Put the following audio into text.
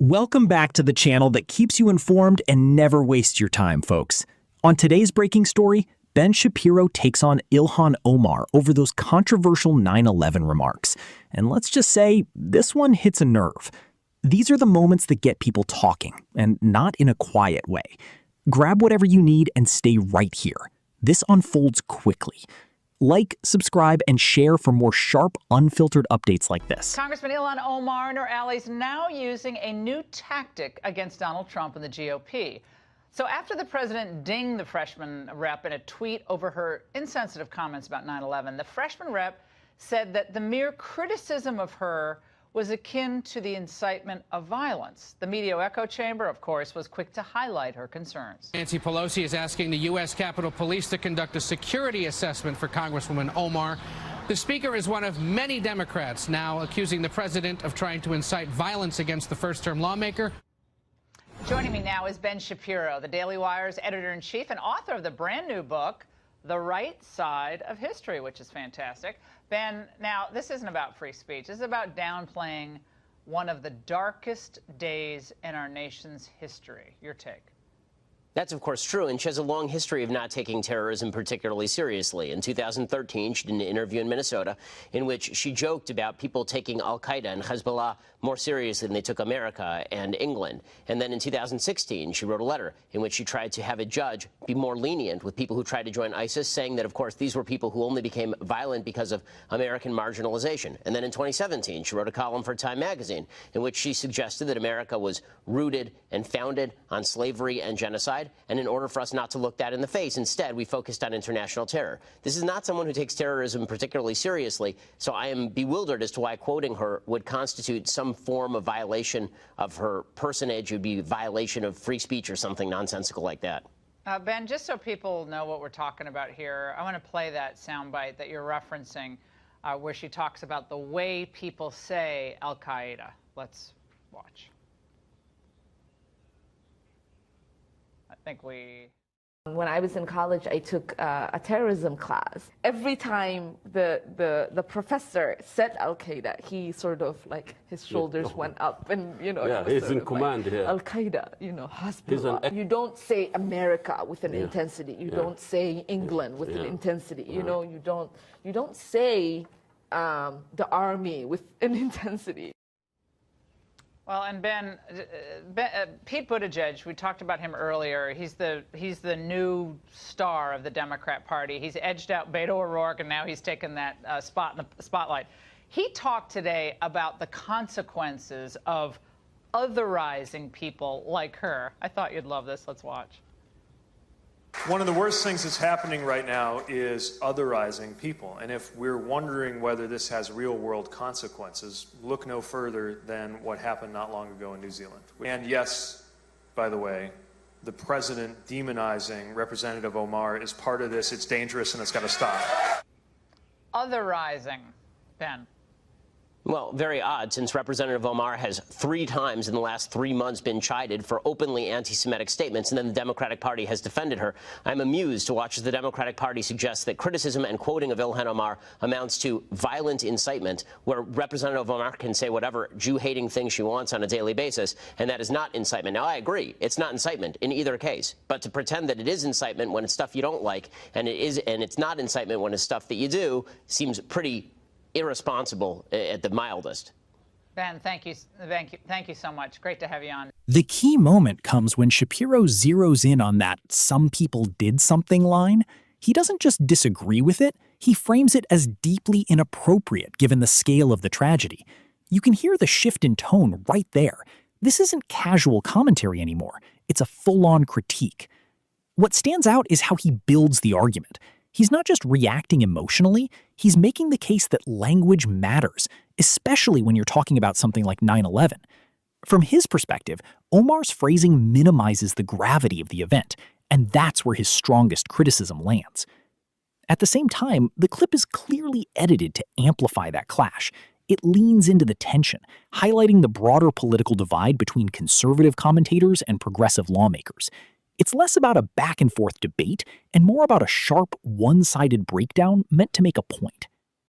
Welcome back to the channel that keeps you informed and never wastes your time, folks. On today's breaking story, Ben Shapiro takes on Ilhan Omar over those controversial 9/11 remarks. And let's just say, this one hits a nerve. These are the moments that get people talking, and not in a quiet way. Grab whatever you need and stay right here. This unfolds quickly. Like, subscribe, and share for more sharp, unfiltered updates like this. Congressman Ilhan Omar and her allies now using a new tactic against Donald Trump and the GOP. So after the president dinged the freshman rep in a tweet over her insensitive comments about 9/11, the freshman rep said that the mere criticism of her was akin to the incitement of violence. The media echo chamber, of course, was quick to highlight her concerns. Nancy Pelosi is asking the U.S. Capitol Police to conduct a security assessment for Congresswoman Omar. The speaker is one of many Democrats now accusing the president of trying to incite violence against the first-term lawmaker. Joining me now is Ben Shapiro, the Daily Wire's editor-in-chief and author of the brand new book, The Right Side of History, which is fantastic. Ben, now, this isn't about free speech. This is about downplaying one of the darkest days in our nation's history. Your take. That's, of course, true, and she has a long history of not taking terrorism particularly seriously. In 2013, she did an interview in Minnesota in which she joked about people taking al-Qaeda and Hezbollah more seriously than they took America and England. And then in 2016, she wrote a letter in which she tried to have a judge be more lenient with people who tried to join ISIS, saying that, of course, these were people who only became violent because of American marginalization. And then in 2017, she wrote a column for Time magazine in which she suggested that America was rooted and founded on slavery and genocide. And in order for us not to look that in the face, instead, we focused on international terror. This is not someone who takes terrorism particularly seriously, so I am bewildered as to why quoting her would constitute some form of violation of her personage. It would be a violation of free speech or something nonsensical like that. Ben, just so people know what we're talking about here, I want to play that soundbite that you're referencing where she talks about the way people say al-Qaeda. Let's watch. When I was in college, I took a terrorism class. Every time the professor said Al-Qaeda, he sort of like his shoulders went up, and yeah, he's in command here. Al-Qaeda, Hezbollah. You don't say America with an intensity. You don't say England with an intensity. You don't say the army with an intensity. Well, and Ben, Pete Buttigieg, we talked about him earlier. He's the new star of the Democrat Party. He's edged out Beto O'Rourke, and now he's taken that spot in the spotlight. He talked today about the consequences of otherizing people like her. I thought you'd love this. Let's watch. One of the worst things that's happening right now is otherizing people. And if we're wondering whether this has real-world consequences, look no further than what happened not long ago in New Zealand. And yes, by the way, the president demonizing Representative Omar is part of this. It's dangerous and it's got to stop. Otherizing, Ben. Well, very odd, since Representative Omar has 3 times in the last 3 months been chided for openly anti-Semitic statements, and then the Democratic Party has defended her. I'm amused to watch as the Democratic Party suggests that criticism and quoting of Ilhan Omar amounts to violent incitement, where Representative Omar can say whatever Jew-hating thing she wants on a daily basis, and that is not incitement. Now, I agree, it's not incitement in either case, but to pretend that it is incitement when it's stuff you don't like, and it's not incitement when it's stuff that you do, seems pretty irresponsible at the mildest. Ben, thank you so much. Great to have you on. The key moment comes when Shapiro zeroes in on that "some people did something" line. He doesn't just disagree with it, he frames it as deeply inappropriate given the scale of the tragedy. You can hear the shift in tone right there. This isn't casual commentary anymore. It's a full-on critique. What stands out is how he builds the argument. He's not just reacting emotionally, he's making the case that language matters, especially when you're talking about something like 9/11. From his perspective, Omar's phrasing minimizes the gravity of the event, and that's where his strongest criticism lands. At the same time, the clip is clearly edited to amplify that clash. It leans into the tension, highlighting the broader political divide between conservative commentators and progressive lawmakers. It's less about a back-and-forth debate and more about a sharp, one-sided breakdown meant to make a point.